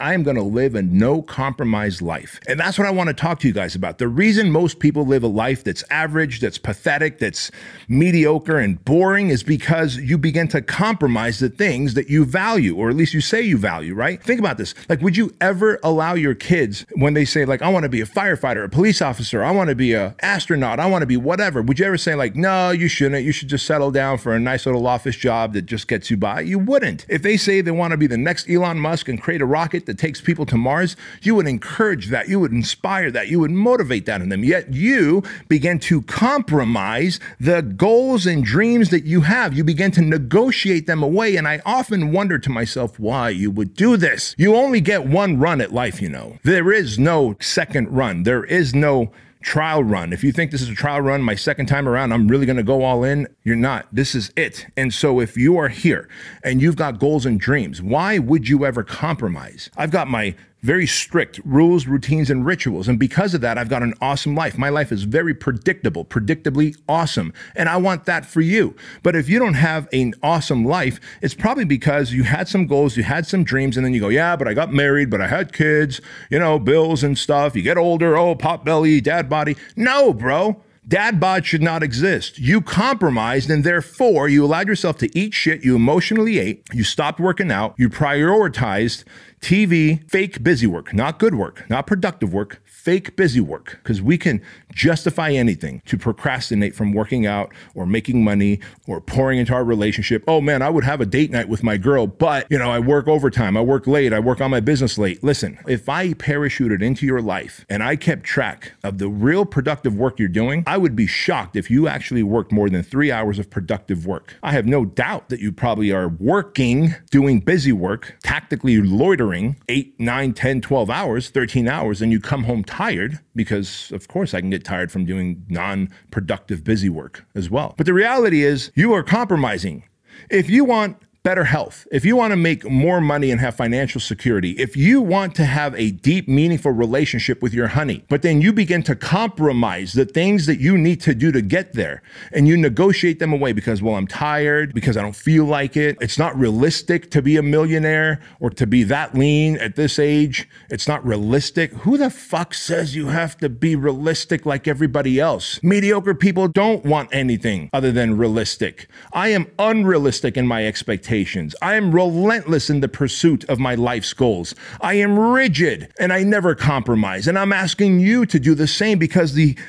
I am going to live a no compromise life. And that's what I want to talk to you guys about. The reason most people live a life that's average, that's pathetic, that's mediocre and boring is because you begin to compromise the things that you value, or at least you say you value, right? Think about this. Like, would you ever allow your kids, when they say like, I want to be a firefighter, a police officer, I want to be an astronaut, I want to be whatever. Would you ever say like, no, you shouldn't. You should just settle down for a nice little office job that just gets you by? You wouldn't. If they say they want to be the next Elon Musk and create a rocket that takes people to Mars, you would encourage that. You would inspire that. You would motivate that in them. Yet you begin to compromise the goals and dreams that you have. You begin to negotiate them away. And I often wonder to myself why you would do this. You only get one run at life, you know. There is no second run. There is no trial run. If you think this is a trial run, my second time around, I'm really going to go all in. You're not. This is it. And so if you are here and you've got goals and dreams, why would you ever compromise? I've got my very strict rules, routines, and rituals. And because of that, I've got an awesome life. My life is very predictable, predictably awesome. And I want that for you. But if you don't have an awesome life, it's probably because you had some goals, you had some dreams, and then you go, yeah, but I got married, but I had kids, you know, bills and stuff. You get older, oh, pot belly, dad body. No, bro. Dad bod should not exist. You compromised, and therefore you allowed yourself to eat shit. You emotionally ate. You stopped working out. You prioritized TV, fake busy work, not good work, not productive work, fake busy work, because we can justify anything to procrastinate from working out or making money or pouring into our relationship. Oh man, I would have a date night with my girl, but you know, I work overtime, I work late, I work on my business late. Listen, if I parachuted into your life and I kept track of the real productive work you're doing, I would be shocked if you actually worked more than 3 hours of productive work. I have no doubt that you probably are working, doing busy work, tactically loitering 8, 9, 10, 12 hours, 13 hours, and you come home tired because, of course, I can get tired from doing non-productive busy work as well. But the reality is you are compromising. If you want better health, if you want to make more money and have financial security, if you want to have a deep, meaningful relationship with your honey, but then you begin to compromise the things that you need to do to get there, and you negotiate them away because, well, I'm tired, because I don't feel like it. It's not realistic to be a millionaire or to be that lean at this age. It's not realistic. Who the fuck says you have to be realistic like everybody else? Mediocre people don't want anything other than realistic. I am unrealistic in my expectations. I am relentless in the pursuit of my life's goals. I am rigid and I never compromise. And I'm asking you to do the same, because the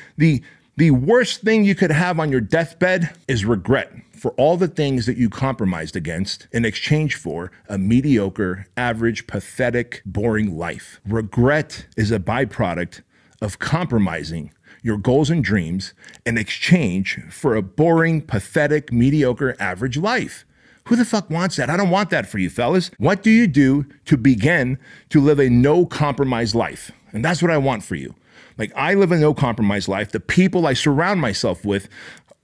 worst thing you could have on your deathbed is regret for all the things that you compromised against in exchange for a mediocre, average, pathetic, boring life. Regret is a byproduct of compromising your goals and dreams in exchange for a boring, pathetic, mediocre, average life. Who the fuck wants that? I don't want that for you, fellas. What do you do to begin to live a no compromise life? And that's what I want for you. Like, I live a no compromise life. The people I surround myself with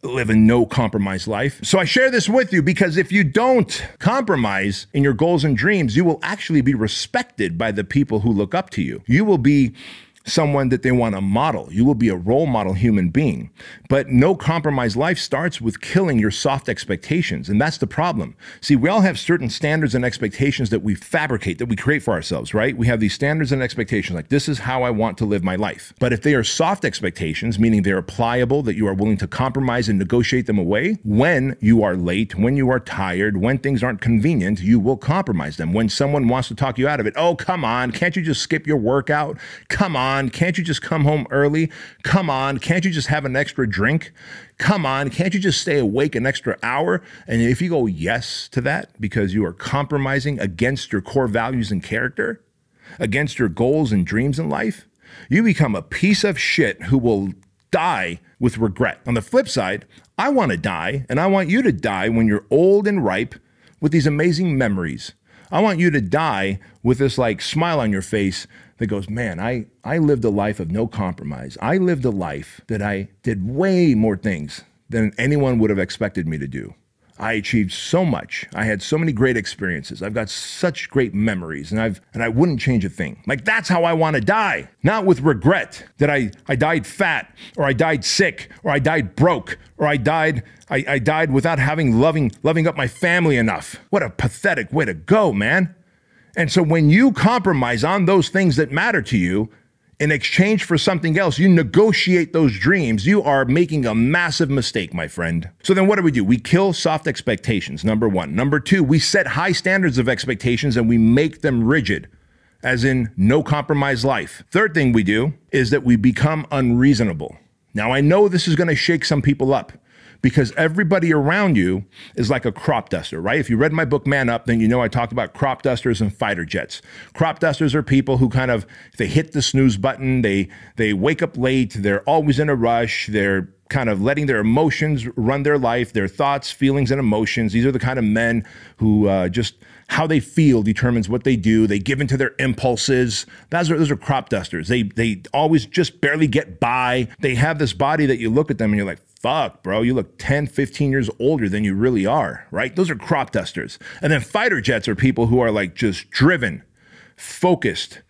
live a no compromise life. So I share this with you because if you don't compromise in your goals and dreams, you will actually be respected by the people who look up to you. You will be someone that they want to model. You will be a role model human being. But no compromise life starts with killing your soft expectations. And that's the problem. See, we all have certain standards and expectations that we fabricate, that we create for ourselves, right? We have these standards and expectations, like this is how I want to live my life. But if they are soft expectations, meaning they're pliable, that you are willing to compromise and negotiate them away, when you are late, when you are tired, when things aren't convenient, you will compromise them. When someone wants to talk you out of it, oh, come on, can't you just skip your workout? Come on. Can't you just come home early? Come on, can't you just have an extra drink? Come on, can't you just stay awake an extra hour? And if you go yes to that because you are compromising against your core values and character, against your goals and dreams in life, you become a piece of shit who will die with regret. On the flip side, I want to die, and I want you to die when you're old and ripe with these amazing memories. I want you to die with this like smile on your face that goes, man, I lived a life of no compromise. I lived a life that I did way more things than anyone would have expected me to do. I achieved so much. I had so many great experiences. I've got such great memories, and I wouldn't change a thing. Like, that's how I want to die. Not with regret that I died fat, or I died sick, or I died broke, or I died without having loving up my family enough. What a pathetic way to go, man. And so when you compromise on those things that matter to you in exchange for something else, you negotiate those dreams, you are making a massive mistake, my friend. So then what do? We kill soft expectations, number one. Number two, we set high standards of expectations and we make them rigid, as in no compromise life. Third thing we do is that we become unreasonable. Now, I know this is going to shake some people up because everybody around you is like a crop duster, right? If you read my book, Man Up, then you know I talked about crop dusters and fighter jets. Crop dusters are people who kind of, they hit the snooze button, they wake up late, they're always in a rush, they're kind of letting their emotions run their life, their thoughts, feelings, and emotions. These are the kind of men who just how they feel determines what they do. They give into their impulses. Those are crop dusters. They always just barely get by. They have this body that you look at them and you're like, fuck, bro, you look 10, 15 years older than you really are, right? Those are crop dusters. And then fighter jets are people who are like just driven, focused,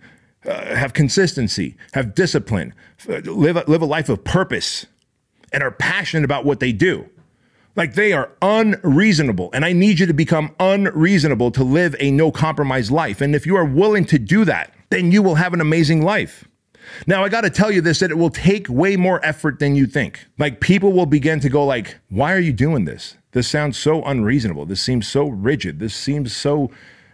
have consistency, have discipline, live a life of purpose, and are passionate about what they do. Like they are unreasonable. And I need you to become unreasonable to live a no compromise life. And if you are willing to do that, then you will have an amazing life. Now, I got to tell you this, that it will take way more effort than you think. Like people will begin to go like, why are you doing this? This sounds so unreasonable. This seems so rigid. This seems so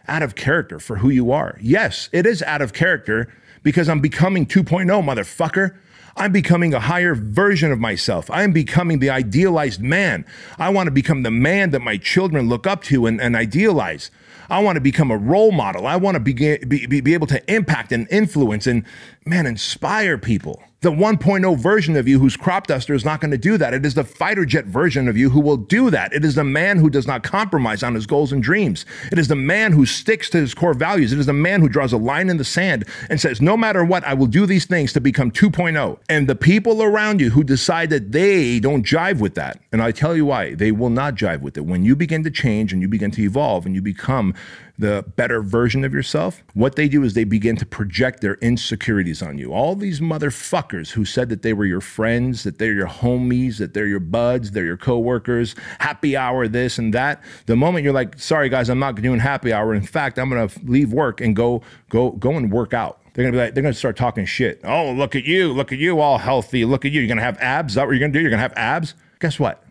out of character for who you are. Yes, it is out of character because I'm becoming 2.0, motherfucker. I'm becoming a higher version of myself. I'm becoming the idealized man. I want to become the man that my children look up to and idealize. I want to become a role model. I want to be able to impact and influence and, man, inspire people. The 1.0 version of you who's crop duster is not going to do that. It is the fighter jet version of you who will do that. It is the man who does not compromise on his goals and dreams. It is the man who sticks to his core values. It is the man who draws a line in the sand and says, no matter what, I will do these things to become 2.0. And the people around you who decide that they don't jive with that, and I tell you why, they will not jive with it. When you begin to change and you begin to evolve and you become the better version of yourself, what they do is they begin to project their insecurities on you. All these motherfuckers who said that they were your friends, that they're your homies, that they're your buds, they're your coworkers, happy hour, this and that. The moment you're like, sorry guys, I'm not doing happy hour. In fact, I'm gonna leave work and go and work out. They're gonna be like, they're gonna start talking shit. Oh, look at you all healthy. Look at you. You're gonna have abs. Is that what you're gonna do? You're gonna have abs? Guess what?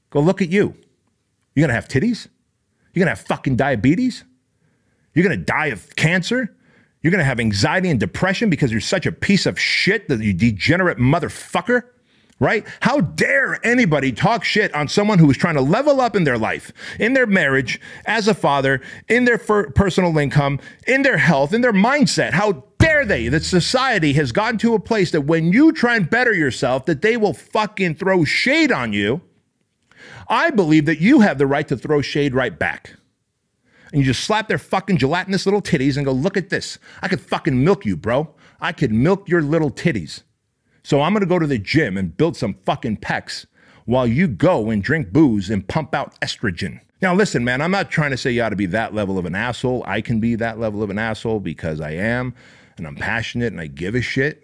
Go look at you. You're gonna have titties? You're gonna have fucking diabetes? You're going to die of cancer. You're going to have anxiety and depression because you're such a piece of shit, that you degenerate motherfucker, right? How dare anybody talk shit on someone who is trying to level up in their life, in their marriage, as a father, in their personal income, in their health, in their mindset? How dare they? That society has gotten to a place that when you try and better yourself, that they will fucking throw shade on you. I believe that you have the right to throw shade right back. And you just slap their fucking gelatinous little titties and go, look at this. I could fucking milk you, bro. I could milk your little titties. So I'm going to go to the gym and build some fucking pecs while you go and drink booze and pump out estrogen. Now, listen, man, I'm not trying to say you ought to be that level of an asshole. I can be that level of an asshole because I am, and I'm passionate and I give a shit.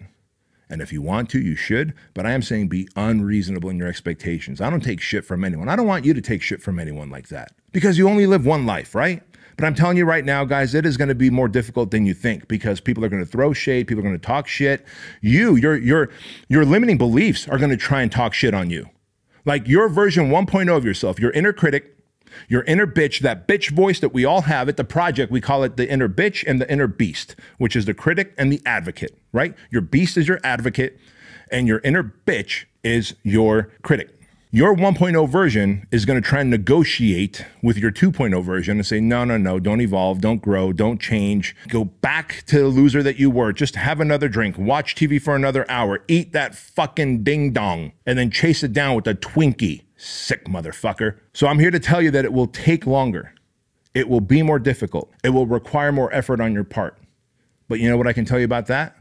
And if you want to, you should. But I am saying be unreasonable in your expectations. I don't take shit from anyone. I don't want you to take shit from anyone like that because you only live one life, right? But I'm telling you right now, guys, it is going to be more difficult than you think because people are going to throw shade. People are going to talk shit. Your limiting beliefs are going to try and talk shit on you. Like your version 1.0 of yourself, your inner critic, your inner bitch, that bitch voice that we all have at the project, we call it the inner bitch and the inner beast, which is the critic and the advocate, right? Your beast is your advocate and your inner bitch is your critic. Your 1.0 version is going to try and negotiate with your 2.0 version and say, no, don't evolve, don't grow, don't change. Go back to the loser that you were. Just have another drink, watch TV for another hour, eat that fucking ding dong, and then chase it down with a Twinkie. Sick motherfucker. So I'm here to tell you that it will take longer. It will be more difficult. It will require more effort on your part. But you know what I can tell you about that?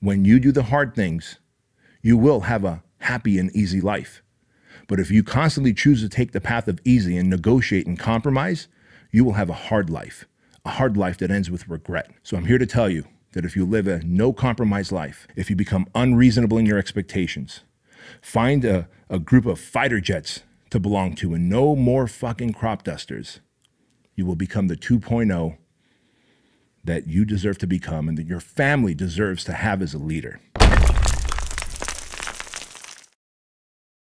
When you do the hard things, you will have a happy and easy life. But if you constantly choose to take the path of easy and negotiate and compromise, you will have a hard life that ends with regret. So I'm here to tell you that if you live a no compromise life, if you become unreasonable in your expectations, find a group of fighter jets to belong to and no more fucking crop dusters, you will become the 2.0 that you deserve to become and that your family deserves to have as a leader.